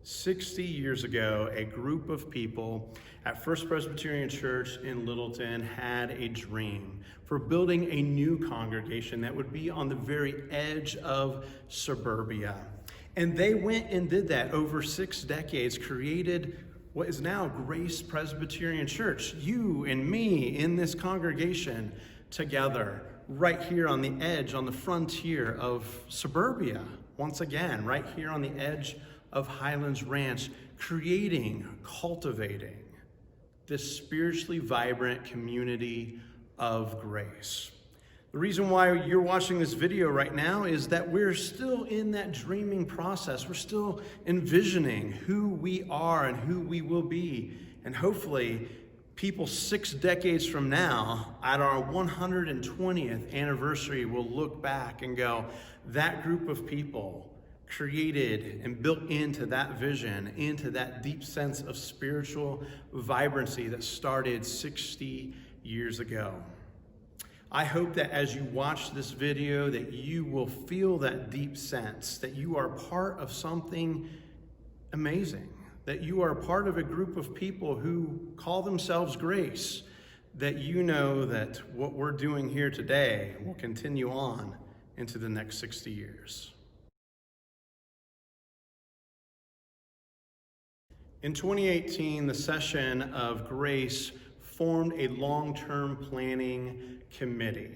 60 years ago, a group of people at First Presbyterian Church in Littleton had a dream for building a new congregation that would be on the very edge of suburbia. And they went and did that over 6 decades, created what is now Grace Presbyterian Church. You and me in this congregation together, right here on the edge, on the frontier of suburbia. Once again, right here on the edge of Highlands Ranch, creating, cultivating this spiritually vibrant community of grace. The reason why you're watching this video right now is that we're still in that dreaming process. We're still envisioning who we are and who we will be. And hopefully, people 6 decades from now, at our 120th anniversary, will look back and go, that group of people created and built into that vision, into that deep sense of spiritual vibrancy that started 60 years ago. I hope that as you watch this video that you will feel that deep sense that you are part of something amazing, that you are part of a group of people who call themselves Grace, that you know that what we're doing here today will continue on into the next 60 years. In 2018, the session of Grace formed a long-term planning committee.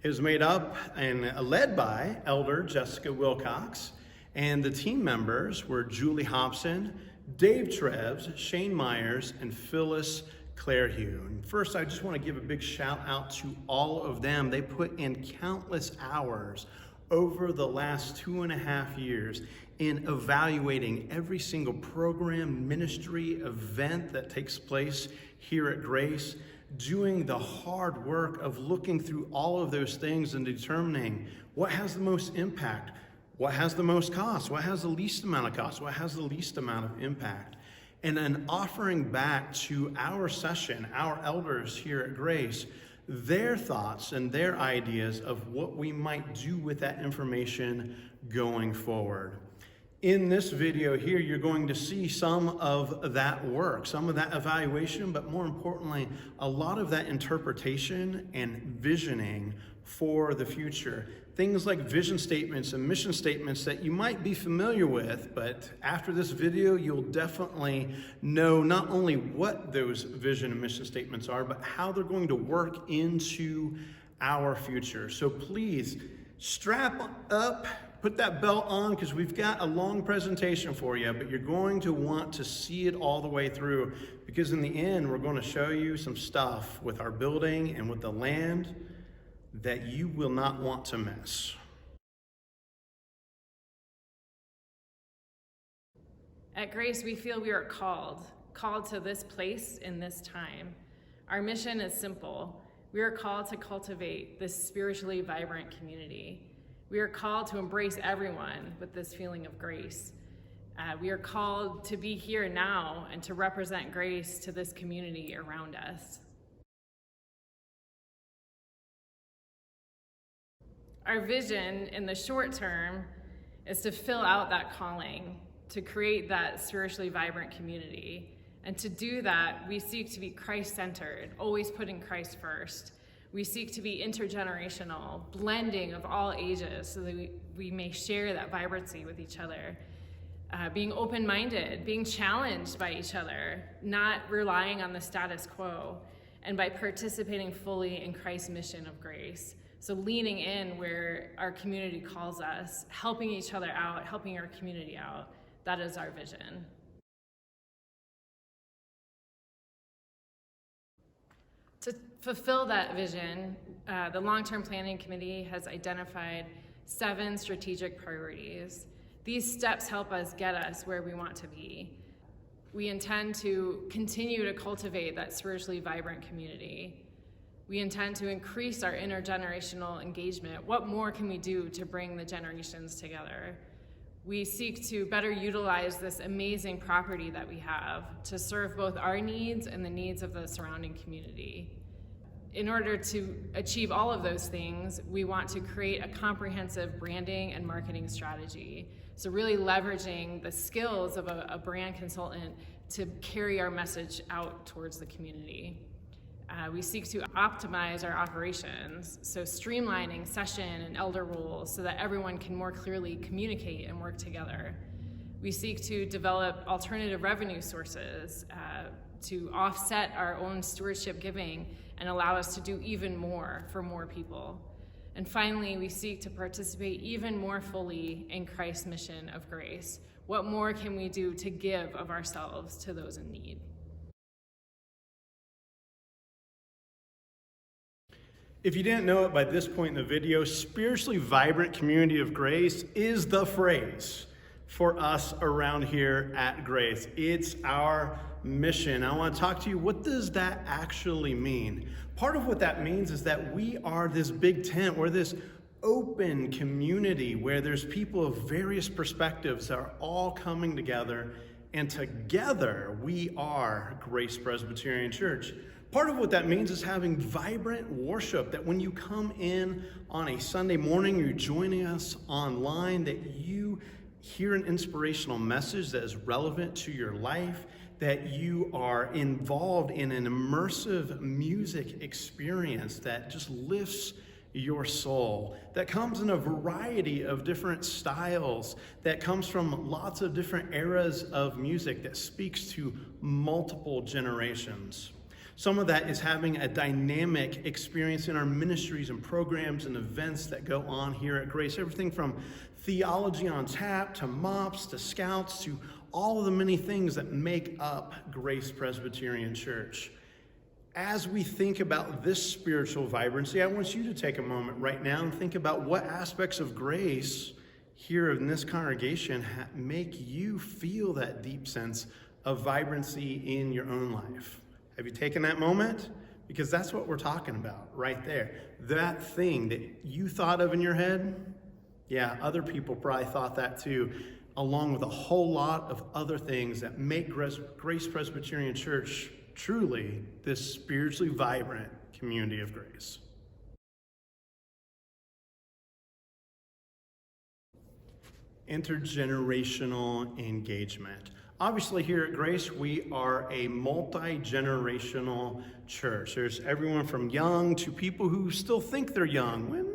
It was made up and led by Elder Jessica Willcox, and the team members were Julie Hobson, Dave Treves, Shane Myers, and Phyllis Clairhue. And first, I just want to give a big shout out to all of them. They put in countless hours over the last 2.5 years in evaluating every single program, ministry, event that takes place here at Grace, doing the hard work of looking through all of those things and determining what has the most impact, what has the most cost, what has the least amount of cost, what has the least amount of impact. And then offering back to our session, our elders here at Grace, their thoughts and their ideas of what we might do with that information going forward. In this video here, you're going to see some of that work, some of that evaluation, but more importantly, a lot of that interpretation and visioning for the future. Things like vision statements and mission statements that you might be familiar with, but after this video, you'll definitely know not only what those vision and mission statements are, but how they're going to work into our future. So please strap up, put that belt on, because we've got a long presentation for you, but you're going to want to see it all the way through, because in the end, we're going to show you some stuff with our building and with the land that you will not want to miss. At Grace, we feel we are called to this place in this time. Our mission is simple. We are called to cultivate this spiritually vibrant community. We are called to embrace everyone with this feeling of grace. We are called to be here now and to represent grace to this community around us. Our vision in the short term is to fill out that calling, to create that spiritually vibrant community. And to do that, we seek to be Christ-centered, always putting Christ first. We seek to be intergenerational, blending of all ages so that we may share that vibrancy with each other. Being open-minded, being challenged by each other, not relying on the status quo, and by participating fully in Christ's mission of grace. So leaning in where our community calls us, helping each other out, helping our community out. That is our vision. To fulfill that vision, the Long-Term Planning Committee has identified 7 strategic priorities. These steps help us get us where we want to be. We intend to continue to cultivate that spiritually vibrant community. We intend to increase our intergenerational engagement. What more can we do to bring the generations together? We seek to better utilize this amazing property that we have to serve both our needs and the needs of the surrounding community. In order to achieve all of those things, we want to create a comprehensive branding and marketing strategy. So really leveraging the skills of a brand consultant to carry our message out towards the community. We seek to optimize our operations, so streamlining session and elder roles so that everyone can more clearly communicate and work together. We seek to develop alternative revenue sources to offset our own stewardship giving and allow us to do even more for more people. And finally, we seek to participate even more fully in Christ's mission of grace. What more can we do to give of ourselves to those in need? If you didn't know it by this point in the video, spiritually vibrant community of grace is the phrase for us around here at Grace. It's our mission. I want to talk to you, what does that actually mean? Part of what that means is that we are this big tent, we're this open community where there's people of various perspectives that are all coming together, and together we are Grace Presbyterian Church. Part of what that means is having vibrant worship, that when you come in on a Sunday morning, you're joining us online, that you hear an inspirational message that is relevant to your life, that you are involved in an immersive music experience that just lifts your soul, that comes in a variety of different styles, that comes from lots of different eras of music, that speaks to multiple generations. Some of that is having a dynamic experience in our ministries and programs and events that go on here at Grace. Everything from theology on tap to MOPS to scouts to all of the many things that make up Grace Presbyterian Church. As we think about this spiritual vibrancy, I want you to take a moment right now and think about what aspects of grace here in this congregation make you feel that deep sense of vibrancy in your own life. Have you taken that moment? Because that's what we're talking about right there. That thing that you thought of in your head, yeah, other people probably thought that too, along with a whole lot of other things that make Grace Presbyterian Church truly this spiritually vibrant community of grace. Intergenerational engagement. Obviously, here at Grace, we are a multi-generational church. There's everyone from young to people who still think they're young, when,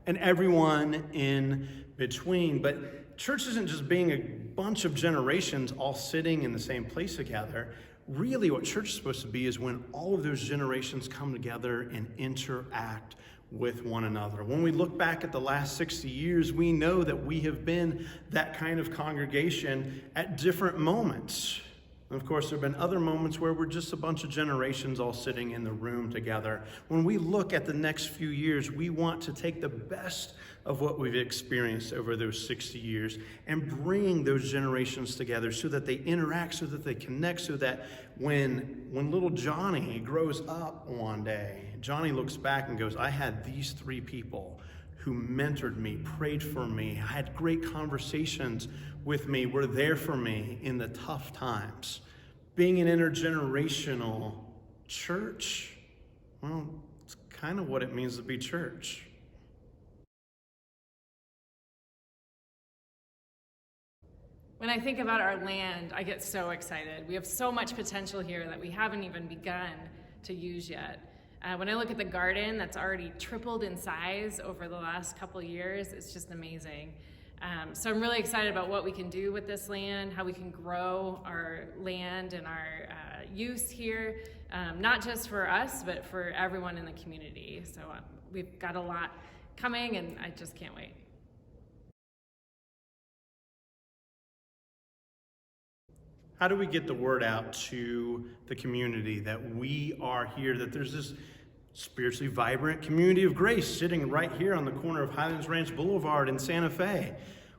and everyone in between. But church isn't just being a bunch of generations all sitting in the same place together. Really, what church is supposed to be is when all of those generations come together and interact with one another. When we look back at the last 60 years, we know that we have been that kind of congregation at different moments. And of course, there have been other moments where we're just a bunch of generations all sitting in the room together. When we look at the next few years, we want to take the best of what we've experienced over those 60 years and bring those generations together so that they interact, so that they connect, so that when little Johnny grows up one day, Johnny looks back and goes, I had these three people who mentored me, prayed for me, had great conversations with me, were there for me in the tough times. Being an intergenerational church, well, it's kind of what it means to be church. When I think about our land, I get so excited. We have so much potential here that we haven't even begun to use yet. When I look at the garden that's already tripled in size over the last couple of years, it's just amazing. So I'm really excited about what we can do with this land, how we can grow our land and our use here, not just for us, but for everyone in the community. So we've got a lot coming, and I just can't wait. How do we get the word out to the community that we are here, that there's this spiritually vibrant community of grace sitting right here on the corner of Highlands Ranch Boulevard in Santa Fe?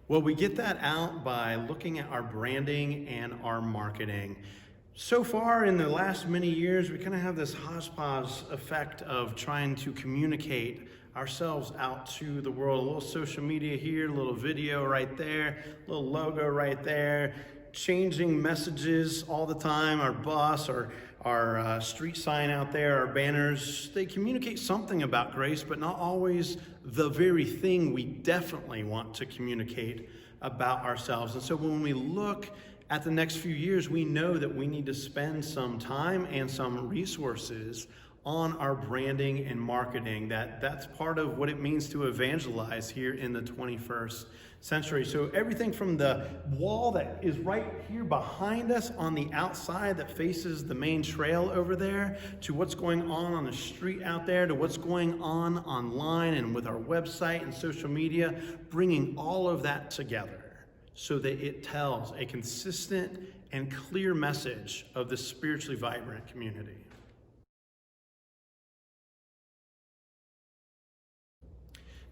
Well, we get that out by looking at our branding and our marketing. So far in the last many years, we kind of have this hodgepodge effect of trying to communicate ourselves out to the world. A little social media here, a little video right there, a little logo right there, changing messages all the time. Our boss or our street sign out there, our banners, they communicate something about grace, but not always the very thing we definitely want to communicate about ourselves. And so when we look at the next few years, we know that we need to spend some time and some resources on our branding and marketing. That's part of what it means to evangelize here in the 21st century. So everything from the wall that is right here behind us on the outside that faces the main trail over there, to what's going on the street out there, to what's going on online and with our website and social media, bringing all of that together so that it tells a consistent and clear message of the spiritually vibrant community.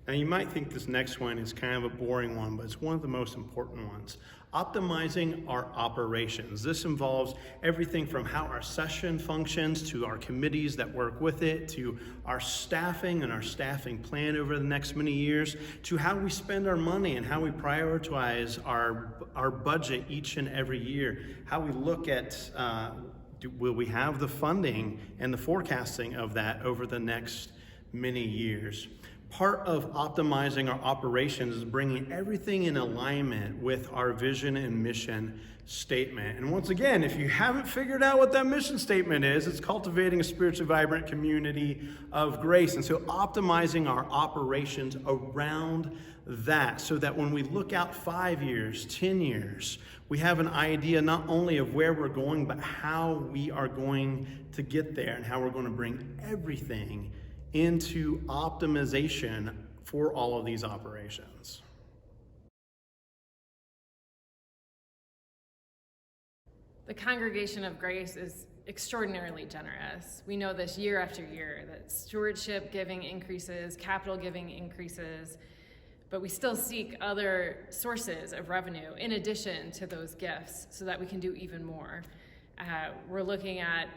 Now, you might think this next one is kind of a boring one, but it's one of the most important ones. Optimizing our operations. This involves everything from how our session functions, to our committees that work with it, to our staffing and our staffing plan over the next many years, to how we spend our money and how we prioritize our budget each and every year, how we look at will we have the funding and the forecasting of that over the next many years. Part of optimizing our operations is bringing everything in alignment with our vision and mission statement. And once again, if you haven't figured out what that mission statement is, it's cultivating a spiritually vibrant community of grace. And so optimizing our operations around that, so that when we look out 5 years, 10 years, we have an idea not only of where we're going, but how we are going to get there and how we're going to bring everything into optimization for all of these operations. The Congregation of Grace is extraordinarily generous. We know this year after year, that stewardship giving increases, capital giving increases, but we still seek other sources of revenue in addition to those gifts so that we can do even more. We're looking at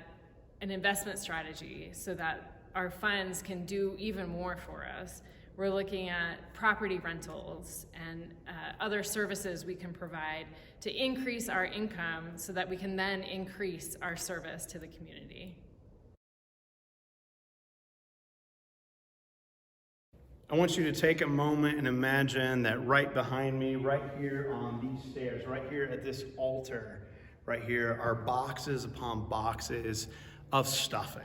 an investment strategy so that our funds can do even more for us. We're looking at property rentals and other services we can provide to increase our income so that we can then increase our service to the community. I want you to take a moment and imagine that right behind me, right here on these stairs, right here at this altar, right here are boxes upon boxes of stuffing.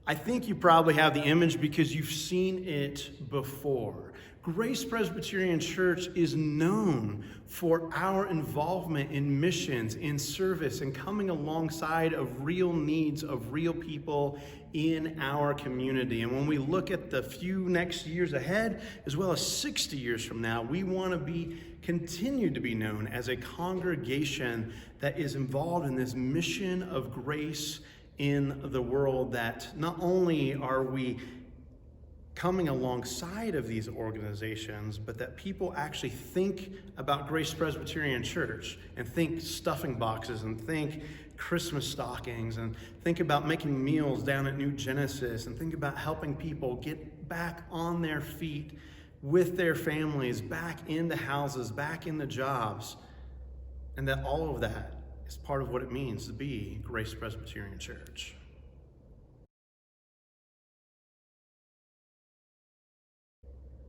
I think you probably have the image because you've seen it before. Grace Presbyterian Church is known for our involvement in missions, in service, and coming alongside of real needs of real people in our community. And when we look at the few next years ahead, as well as 60 years from now, we want to continue to be known as a congregation that is involved in this mission of grace in the world, that not only are we coming alongside of these organizations, but that people actually think about Grace Presbyterian Church and think stuffing boxes and think Christmas stockings and think about making meals down at New Genesis and think about helping people get back on their feet with their families, back into houses, back into jobs, and that all of that is part of what it means to be Grace Presbyterian Church.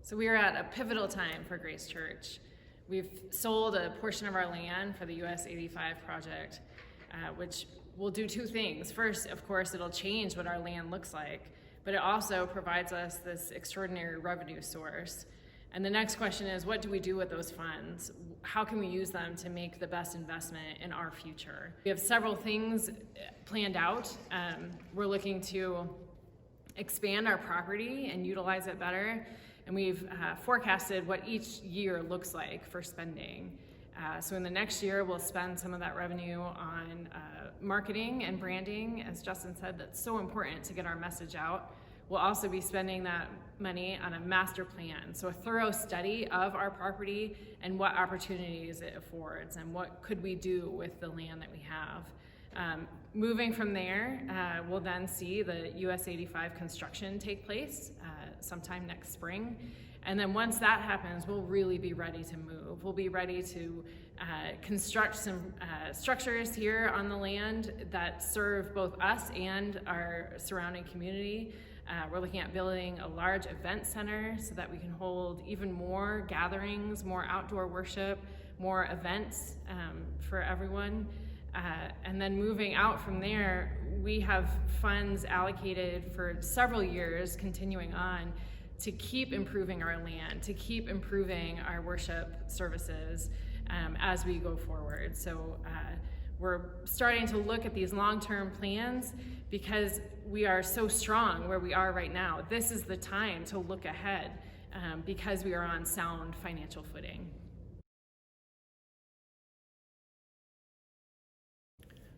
So we are at a pivotal time for Grace Church. We've sold a portion of our land for the US 85 project, which will do two things. First, of course, it'll change what our land looks like, but it also provides us this extraordinary revenue source. And the next question is, what do we do with those funds? How can we use them to make the best investment in our future? We have several things planned out. We're looking to expand our property and utilize it better. And we've forecasted what each year looks like for spending. So in the next year, we'll spend some of that revenue on marketing and branding. As Justin said, that's so important to get our message out. We'll also be spending that money on a master plan, so a thorough study of our property and what opportunities it affords and what could we do with the land that we have. Moving from there, we'll then see the US 85 construction take place sometime next spring. And then once that happens, we'll really be ready to move. We'll be ready to construct some structures here on the land that serve both us and our surrounding community. We're looking at building a large event center so that we can hold even more gatherings, more outdoor worship, more events for everyone. And then moving out from there, we have funds allocated for several years continuing on to keep improving our land, to keep improving our worship services as we go forward. So we're starting to look at these long-term plans because we are so strong where we are right now. This is the time to look ahead because we are on sound financial footing.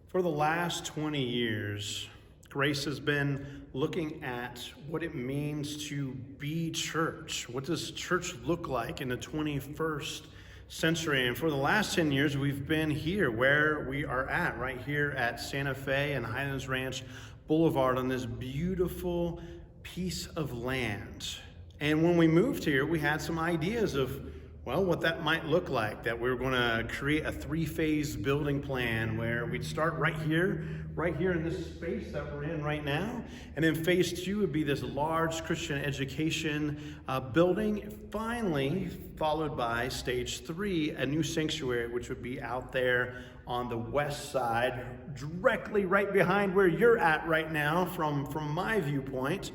For the last 20 years, Grace has been looking at what it means to be church. What does church look like in the 21st century? And for the last 10 years, we've been here where we are at, right here at Santa Fe and Highlands Ranch Boulevard on this beautiful piece of land. And when we moved here, we had some ideas of, well, what that might look like, that we were going to create a 3-phase building plan where we'd start right here in this space that we're in right now. And then phase 2 would be this large Christian education building, finally followed by stage 3, a new sanctuary, which would be out there on the west side, directly right behind where you're at right now from my viewpoint.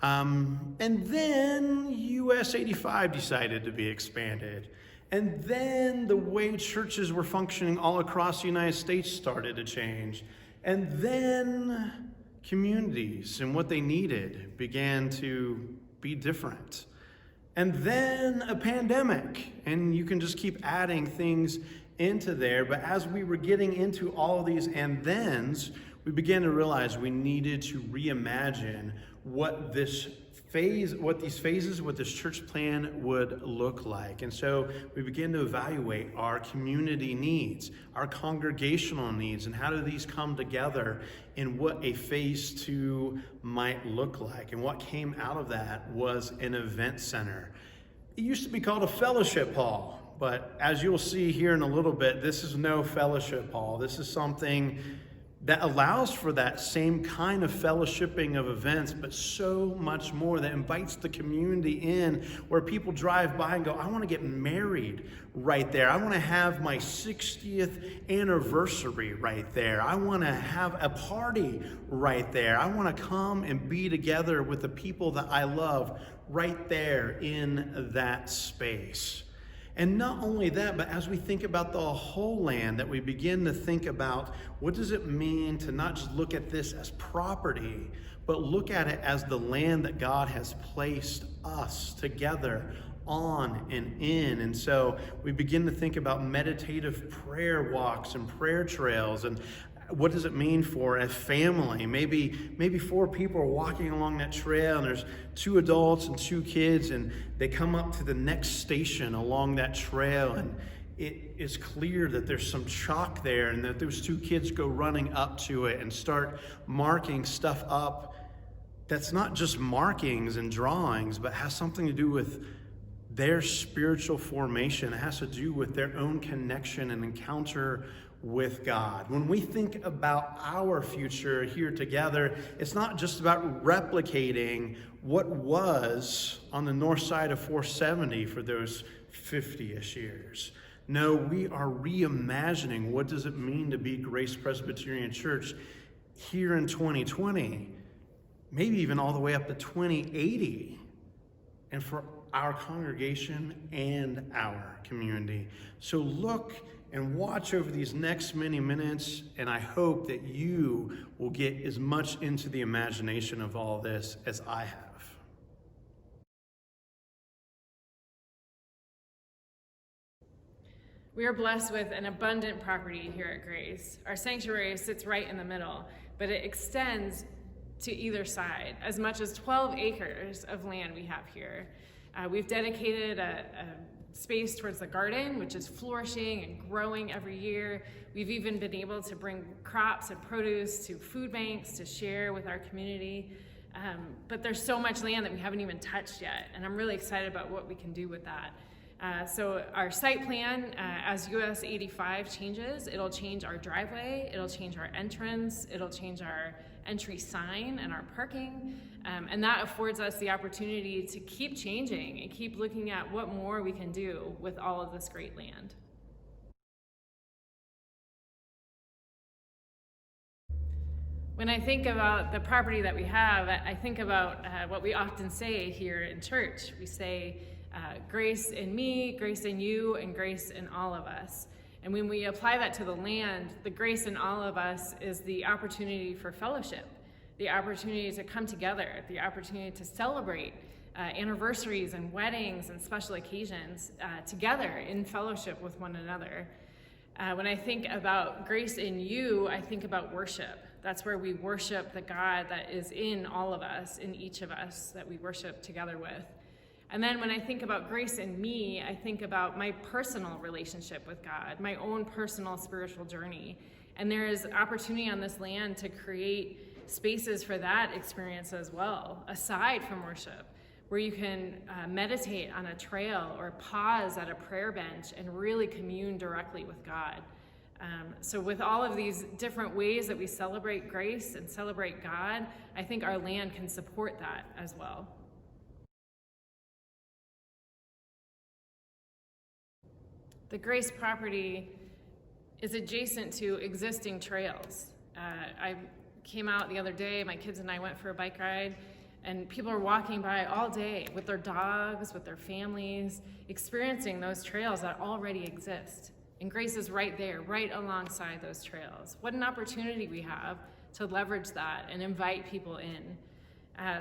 And then US 85 decided to be expanded. And then the way churches were functioning all across the United States started to change. And then communities and what they needed began to be different. And then a pandemic, and you can just keep adding things into there. But as we were getting into all of these and thens, we began to realize we needed to reimagine what these phases, what this church plan would look like. And so we began to evaluate our community needs, our congregational needs, and how do these come together in what a phase 2 might look like. And what came out of that was an event center. It used to be called a fellowship hall, but as you'll see here in a little bit, this is no fellowship hall. This is something that allows for that same kind of fellowshipping of events, but so much more, that invites the community in, where people drive by and go, I want to get married right there. I want to have my 60th anniversary right there. I want to have a party right there. I want to come and be together with the people that I love right there in that space. And not only that, but as we think about the whole land, that we begin to think about what does it mean to not just look at this as property, but look at it as the land that God has placed us together on and in. And so we begin to think about meditative prayer walks and prayer trails, and what does it mean for a family? Maybe 4 people are walking along that trail, and there's 2 adults and 2 kids, and they come up to the next station along that trail, and it is clear that there's some chalk there, and that those 2 kids go running up to it and start marking stuff up that's not just markings and drawings, but has something to do with their spiritual formation. It has to do with their own connection and encounter with God. When we think about our future here together, it's not just about replicating what was on the north side of 470 for those 50-ish years. No, we are reimagining what does it mean to be Grace Presbyterian Church here in 2020, maybe even all the way up to 2080, and for our congregation and our community. So look and watch over these next many minutes, and I hope that you will get as much into the imagination of all this as I have. We are blessed with an abundant property here at Grace. Our sanctuary sits right in the middle, but it extends to either side, as much as 12 acres of land we have here. We've dedicated a space towards the garden, which is flourishing and growing every year. We've even been able to bring crops and produce to food banks to share with our community. But there's so much land that we haven't even touched yet, and I'm really excited about what we can do with that. So our site plan, as US 85 changes, it'll change our driveway, it'll change our entrance, it'll change our entry sign and our parking, and that affords us the opportunity to keep changing and keep looking at what more we can do with all of this great land. When I think about the property that we have, I think about what we often say here in church. We say, grace in me, grace in you, and grace in all of us. And when we apply that to the land, the grace in all of us is the opportunity for fellowship, the opportunity to come together, the opportunity to celebrate anniversaries and weddings and special occasions together in fellowship with one another. When I think about grace in you, I think about worship. That's where we worship the God that is in all of us, in each of us, that we worship together with. And then when I think about grace in me, I think about my personal relationship with God, my own personal spiritual journey. And there is opportunity on this land to create spaces for that experience as well, aside from worship, where you can meditate on a trail or pause at a prayer bench and really commune directly with God. So with all of these different ways that we celebrate grace and celebrate God, I think our land can support that as well. The Grace property is adjacent to existing trails. I came out the other day, my kids and I went for a bike ride, and people are walking by all day with their dogs, with their families, experiencing those trails that already exist. And Grace is right there, right alongside those trails. What an opportunity we have to leverage that and invite people in.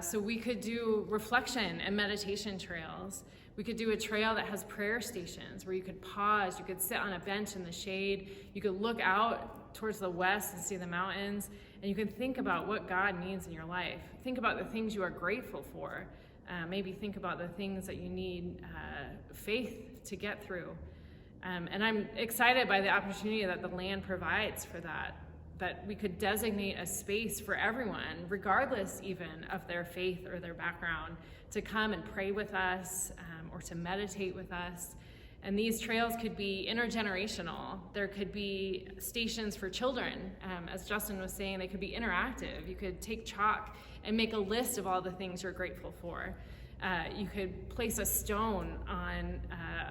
So we could do reflection and meditation trails. We could do a trail that has prayer stations where you could pause, you could sit on a bench in the shade, you could look out towards the west and see the mountains, and you can think about what God needs in your life. Think about the things you are grateful for. Maybe think about the things that you need faith to get through. And I'm excited by the opportunity that the land provides for that we could designate a space for everyone, regardless even of their faith or their background, to come and pray with us or to meditate with us. And these trails could be intergenerational. There could be stations for children. As Justin was saying, they could be interactive. You could take chalk and make a list of all the things you're grateful for. You could place a stone on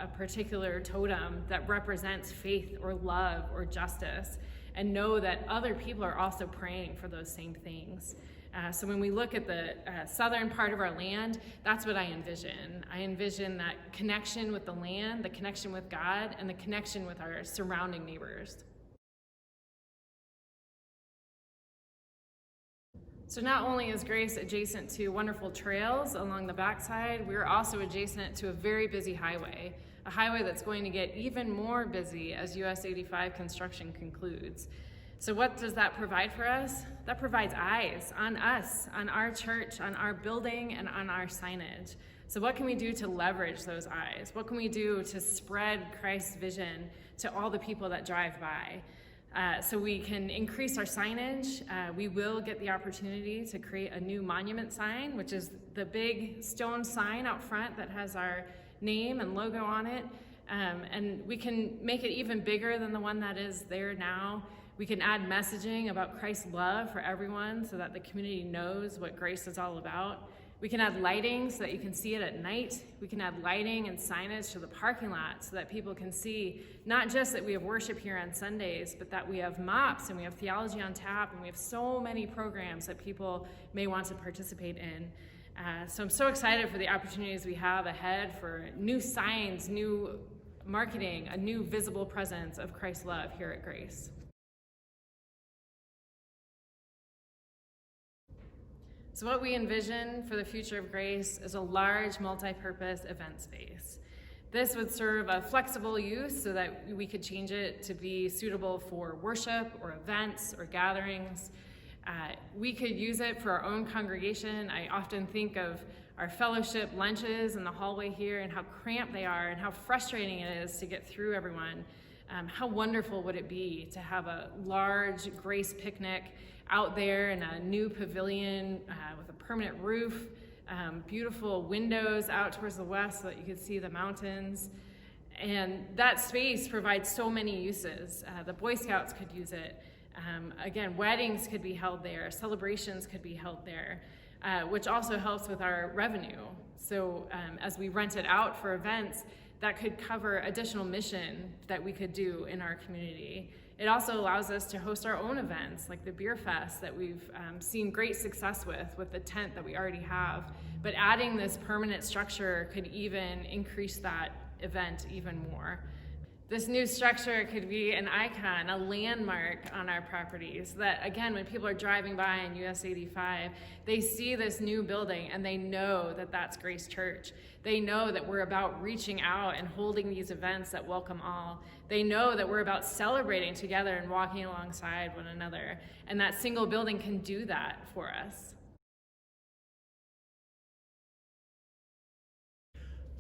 a particular totem that represents faith or love or justice, and know that other people are also praying for those same things. So when we look at the southern part of our land, that's what I envision. I envision that connection with the land, the connection with God, and the connection with our surrounding neighbors. So not only is Grace adjacent to wonderful trails along the backside, we're also adjacent to a very busy highway, a highway that's going to get even more busy as US 85 construction concludes. So what does that provide for us? That provides eyes on us, on our church, on our building, and on our signage. So what can we do to leverage those eyes? What can we do to spread Christ's vision to all the people that drive by? So we can increase our signage. We will get the opportunity to create a new monument sign, which is the big stone sign out front that has our name and logo on it. And we can make it even bigger than the one that is there now. We can add messaging about Christ's love for everyone so that the community knows what Grace is all about. We can add lighting so that you can see it at night. We can add lighting and signage to the parking lot so that people can see not just that we have worship here on Sundays, but that we have MOPS and we have theology on tap and we have so many programs that people may want to participate in. So I'm so excited for the opportunities we have ahead for new signs, new marketing, a new visible presence of Christ's love here at Grace. So what we envision for the future of Grace is a large multi-purpose event space. This would serve a flexible use so that we could change it to be suitable for worship or events or gatherings. We could use it for our own congregation. I often think of our fellowship lunches in the hallway here and how cramped they are and how frustrating it is to get through everyone. How wonderful would it be to have a large Grace picnic out there in a new pavilion with a permanent roof, beautiful windows out towards the west so that you could see the mountains. And that space provides so many uses. The Boy Scouts could use it. Again, weddings could be held there, celebrations could be held there, which also helps with our revenue. So as we rent it out for events, that could cover additional mission that we could do in our community. It also allows us to host our own events, like the Beer Fest that we've seen great success with the tent that we already have. But adding this permanent structure could even increase that event even more. This new structure could be an icon, a landmark on our properties that, again, when people are driving by in US 85, they see this new building and they know that that's Grace Church. They know that we're about reaching out and holding these events that welcome all. They know that we're about celebrating together and walking alongside one another. And that single building can do that for us.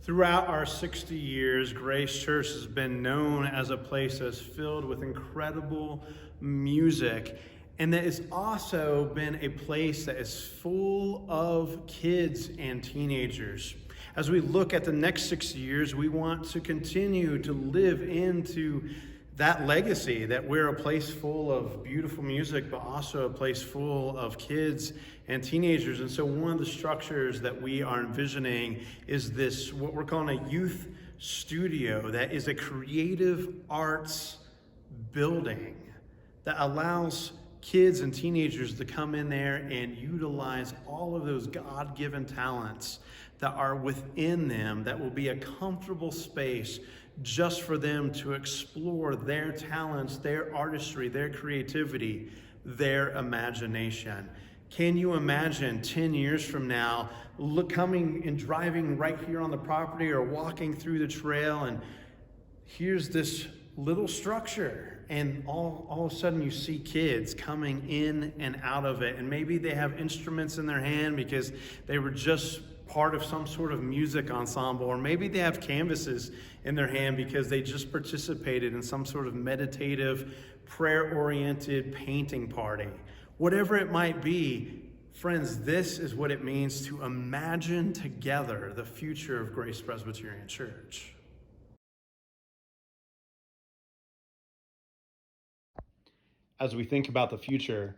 Throughout our 60 years, Grace Church has been known as a place that's filled with incredible music, and that has also been a place that is full of kids and teenagers. As we look at the next 60 years, we want to continue to live into that legacy, that we're a place full of beautiful music, but also a place full of kids and teenagers. And so one of the structures that we are envisioning is this, what we're calling a youth studio, that is a creative arts building that allows kids and teenagers to come in there and utilize all of those God-given talents that are within them, that will be a comfortable space just for them to explore their talents, their artistry, their creativity, their imagination. Can you imagine 10 years from now, coming and driving right here on the property or walking through the trail, and here's this little structure, and all of a sudden you see kids coming in and out of it, and maybe they have instruments in their hand because they were just part of some sort of music ensemble, or maybe they have canvases in their hand because they just participated in some sort of meditative, prayer-oriented painting party. Whatever it might be, friends, this is what it means to imagine together the future of Grace Presbyterian Church. As we think about the future,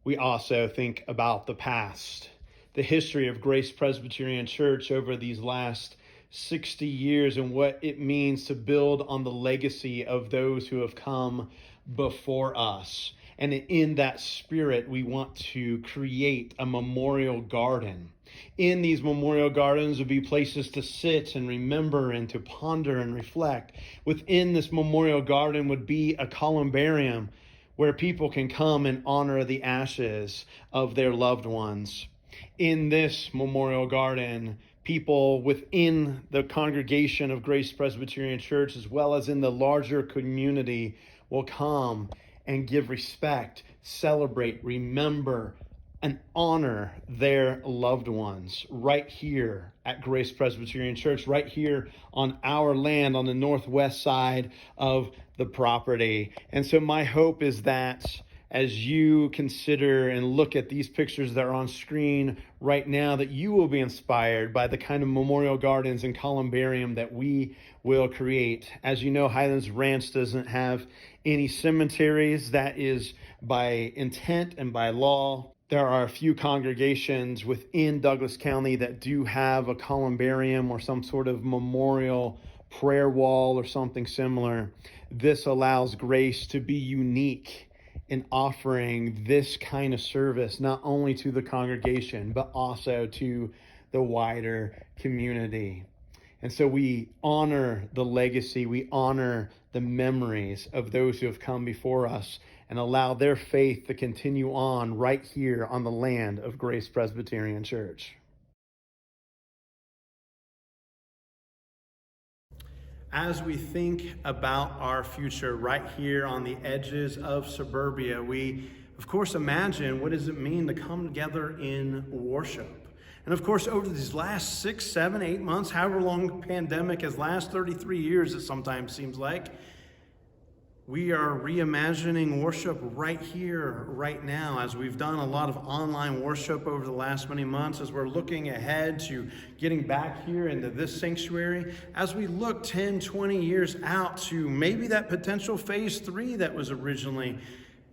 we also think about the past. The history of Grace Presbyterian Church over these last 60 years and what it means to build on the legacy of those who have come before us. And in that spirit, we want to create a memorial garden. In these memorial gardens would be places to sit and remember and to ponder and reflect. Within this memorial garden would be a columbarium where people can come and honor the ashes of their loved ones. In this memorial garden, people within the congregation of Grace Presbyterian Church, as well as in the larger community, will come and give respect, celebrate, remember, and honor their loved ones right here at Grace Presbyterian Church, right here on our land on the northwest side of the property. And so my hope is that as you consider and look at these pictures that are on screen right now, that you will be inspired by the kind of memorial gardens and columbarium that we will create. As you know, Highlands Ranch doesn't have any cemeteries. That is by intent and by law. There are a few congregations within Douglas County that do have a columbarium or some sort of memorial prayer wall or something similar. This allows Grace to be unique in offering this kind of service, not only to the congregation, but also to the wider community. And so we honor the legacy, we honor the memories of those who have come before us and allow their faith to continue on right here on the land of Grace Presbyterian Church. As we think about our future right here on the edges of suburbia, we, of course, imagine what does it mean to come together in worship. And of course, over these last 6, 7, 8 months, however long the pandemic has lasted, 33 years it sometimes seems like, We are reimagining worship right here, right now, as we've done a lot of online worship over the last many months, as we're looking ahead to getting back here into this sanctuary, as we look 10, 20 years out to maybe that potential phase 3 that was originally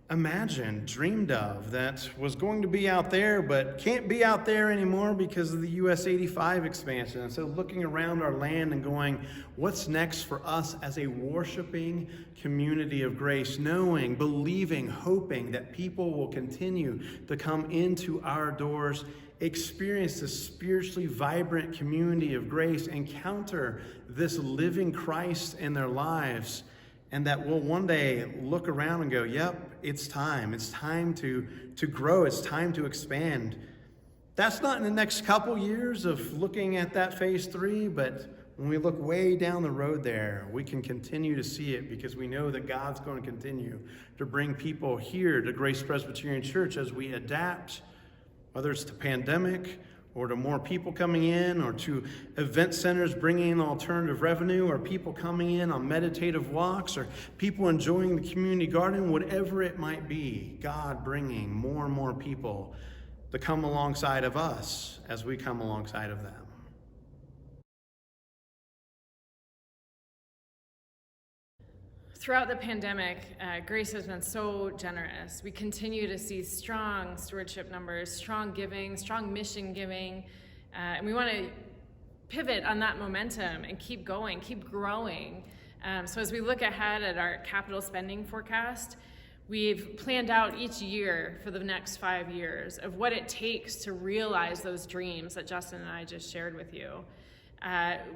imagined, dreamed of, that was going to be out there, but can't be out there anymore because of the US 85 expansion. And so looking around our land and going, what's next for us as a worshiping community of grace, knowing, believing, hoping that people will continue to come into our doors, experience this spiritually vibrant community of grace, encounter this living Christ in their lives, and that we'll one day look around and go, yep, it's time. It's time to grow. It's time to expand. That's not in the next couple years of looking at that phase 3, but when we look way down the road there, we can continue to see it because we know that God's going to continue to bring people here to Grace Presbyterian Church as we adapt, whether it's the pandemic, or to more people coming in, or to event centers bringing in alternative revenue, or people coming in on meditative walks, or people enjoying the community garden, whatever it might be, God bringing more and more people to come alongside of us as we come alongside of them. Throughout the pandemic, Grace has been so generous. We continue to see strong stewardship numbers, strong giving, strong mission giving, and we want to pivot on that momentum and keep going, keep growing. So as we look ahead at our capital spending forecast, we've planned out each year for the next 5 years of what it takes to realize those dreams that Justin and I just shared with you.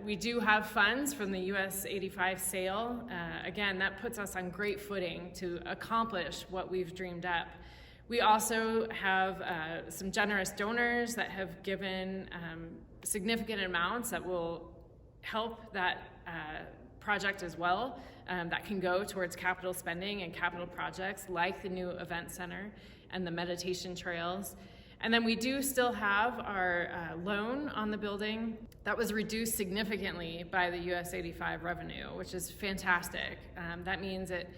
We do have funds from the US 85 sale. Again, that puts us on great footing to accomplish what we've dreamed up. We also have some generous donors that have given significant amounts that will help that project as well, that can go towards capital spending and capital projects like the new event center and the meditation trails. And then we do still have our loan on the building that was reduced significantly by the US 85 revenue, which is fantastic. That means it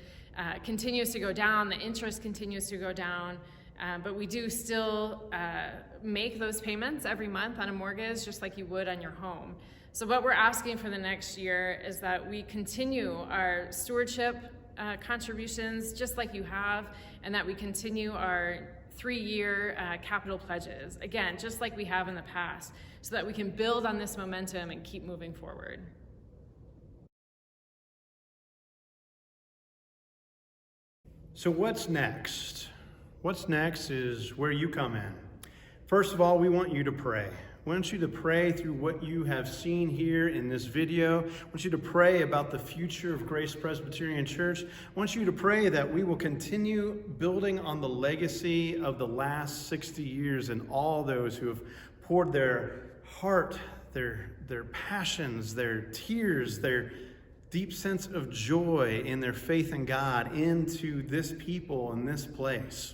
continues to go down, the interest continues to go down, but we do still make those payments every month on a mortgage, just like you would on your home. So what we're asking for the next year is that we continue our stewardship contributions just like you have, and that we continue our 3-year capital pledges, again, just like we have in the past, so that we can build on this momentum and keep moving forward. So what's next? What's next is where you come in. First of all, we want you to pray. I want you to pray through what you have seen here in this video. I want you to pray about the future of Grace Presbyterian Church. I want you to pray that we will continue building on the legacy of the last 60 years and all those who have poured their heart, their passions, their tears, their deep sense of joy in their faith in God into this people and this place.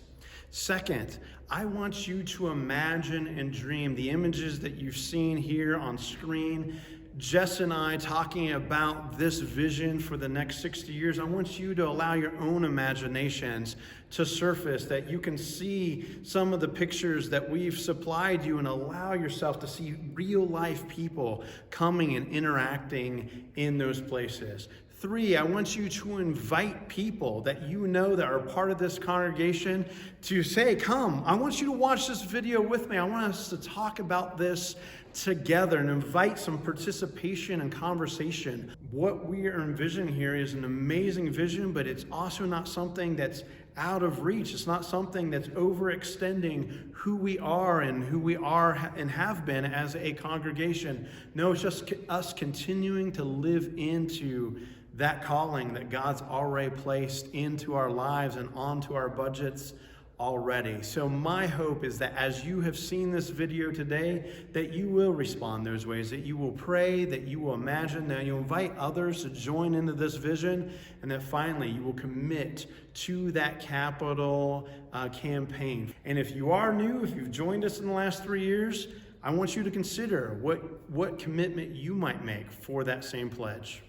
Second, I want you to imagine and dream the images that you've seen here on screen. Jess and I talking about this vision for the next 60 years. I want you to allow your own imaginations to surface, that you can see some of the pictures that we've supplied you and allow yourself to see real life people coming and interacting in those places. 3, I want you to invite people that you know that are part of this congregation to say, come, I want you to watch this video with me. I want us to talk about this together and invite some participation and conversation. What we are envisioning here is an amazing vision, but it's also not something that's out of reach. It's not something that's overextending who we are and have been as a congregation. No, it's just us continuing to live into that calling that God's already placed into our lives and onto our budgets already. So my hope is that as you have seen this video today, that you will respond those ways, that you will pray, that you will imagine, that you'll invite others to join into this vision, and that finally you will commit to that capital campaign. And if you are new, if you've joined us in the last 3 years, I want you to consider what commitment you might make for that same pledge.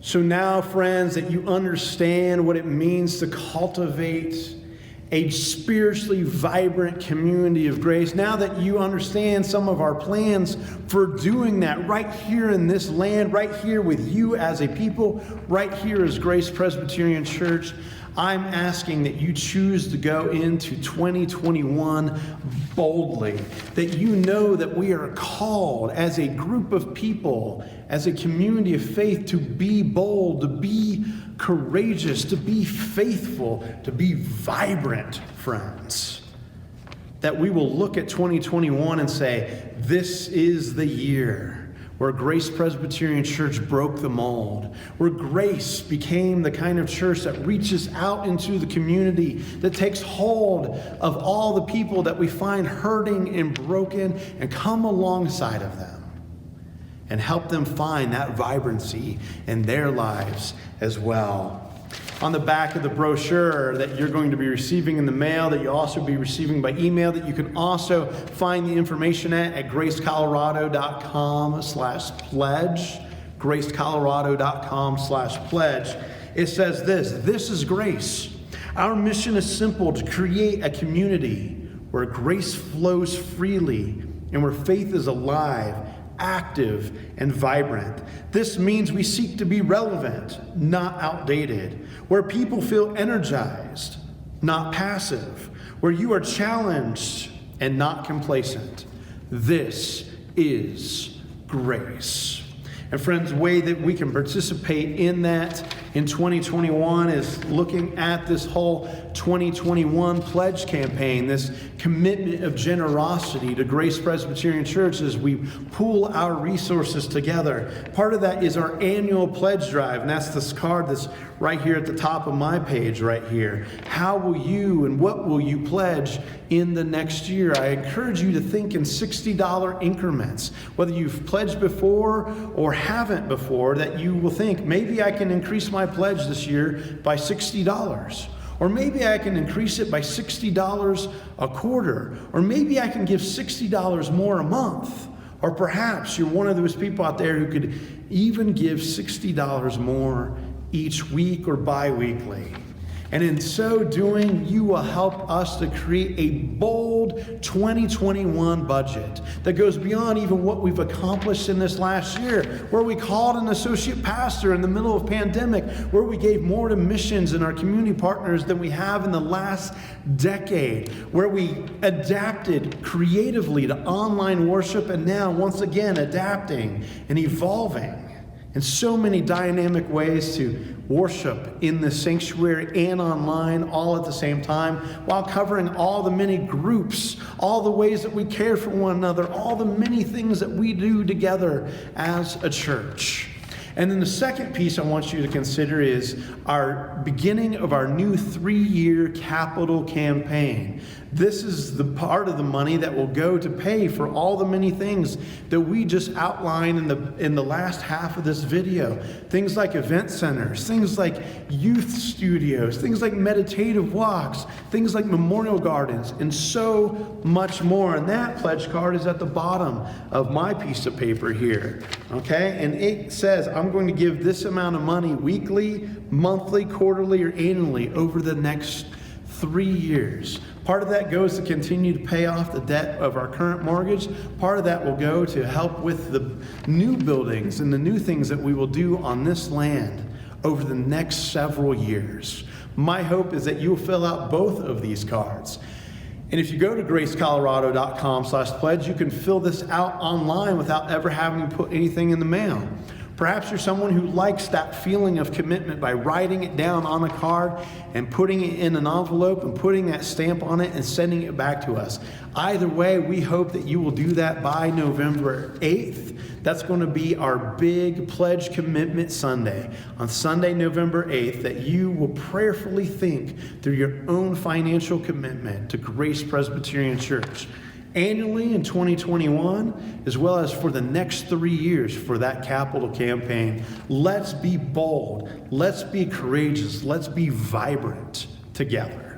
So now, friends, that you understand what it means to cultivate a spiritually vibrant community of grace, now that you understand some of our plans for doing that right here in this land, right here with you as a people, right here as Grace Presbyterian Church, I'm asking that you choose to go into 2021 boldly, that you know that we are called as a group of people, as a community of faith, to be bold, to be courageous, to be faithful, to be vibrant, friends. That we will look at 2021 and say, this is the year where Grace Presbyterian Church broke the mold, where Grace became the kind of church that reaches out into the community, that takes hold of all the people that we find hurting and broken and come alongside of them and help them find that vibrancy in their lives as well. On the back of the brochure that you're going to be receiving in the mail, that you'll also be receiving by email, that you can also find the information at gracecolorado.com/pledge, gracecolorado.com/pledge. It says this is grace. Our mission is simple: to create a community where grace flows freely and where faith is alive, active, and vibrant. This means we seek to be relevant, not outdated, where people feel energized, not passive, where you are challenged and not complacent. This is grace. And friends, the way that we can participate in that in 2021 is looking at this whole 2021 pledge campaign, this commitment of generosity to Grace Presbyterian Church as we pool our resources together. Part of that is our annual pledge drive, and that's this card that's right here at the top of my page right here. How will you and what will you pledge in the next year? I encourage you to think in $60 increments. Whether you've pledged before or haven't before, that you will think, maybe I can increase my pledge this year by $60. Or maybe I can increase it by $60 a quarter. Or maybe I can give $60 more a month. Or perhaps you're one of those people out there who could even give $60 more each week or bi-weekly. And in so doing, you will help us to create a bold 2021 budget that goes beyond even what we've accomplished in this last year, where we called an associate pastor in the middle of pandemic, where we gave more to missions and our community partners than we have in the last decade, where we adapted creatively to online worship, and now once again adapting and evolving in so many dynamic ways to worship in the sanctuary and online all at the same time, while covering all the many groups, all the ways that we care for one another, all the many things that we do together as a church. And then the second piece I want you to consider is our beginning of our new 3-year capital campaign. This is the part of the money that will go to pay for all the many things that we just outlined in the last half of this video. Things like event centers, things like youth studios, things like meditative walks, things like memorial gardens, and so much more. And that pledge card is at the bottom of my piece of paper here, okay? And it says, I'm going to give this amount of money weekly, monthly, quarterly, or annually over the next 3 years. Part of that goes to continue to pay off the debt of our current mortgage. Part of that will go to help with the new buildings and the new things that we will do on this land over the next several years. My hope is that you'll fill out both of these cards. And if you go to gracecolorado.com/pledge, you can fill this out online without ever having to put anything in the mail. Perhaps you're someone who likes that feeling of commitment by writing it down on a card and putting it in an envelope and putting that stamp on it and sending it back to us. Either way, we hope that you will do that by November 8th. That's going to be our big Pledge Commitment Sunday. On Sunday, November 8th, that you will prayerfully think through your own financial commitment to Grace Presbyterian Church, annually in 2021, as well as for the next 3 years for that capital campaign. Let's be bold. Let's be courageous. Let's be vibrant together.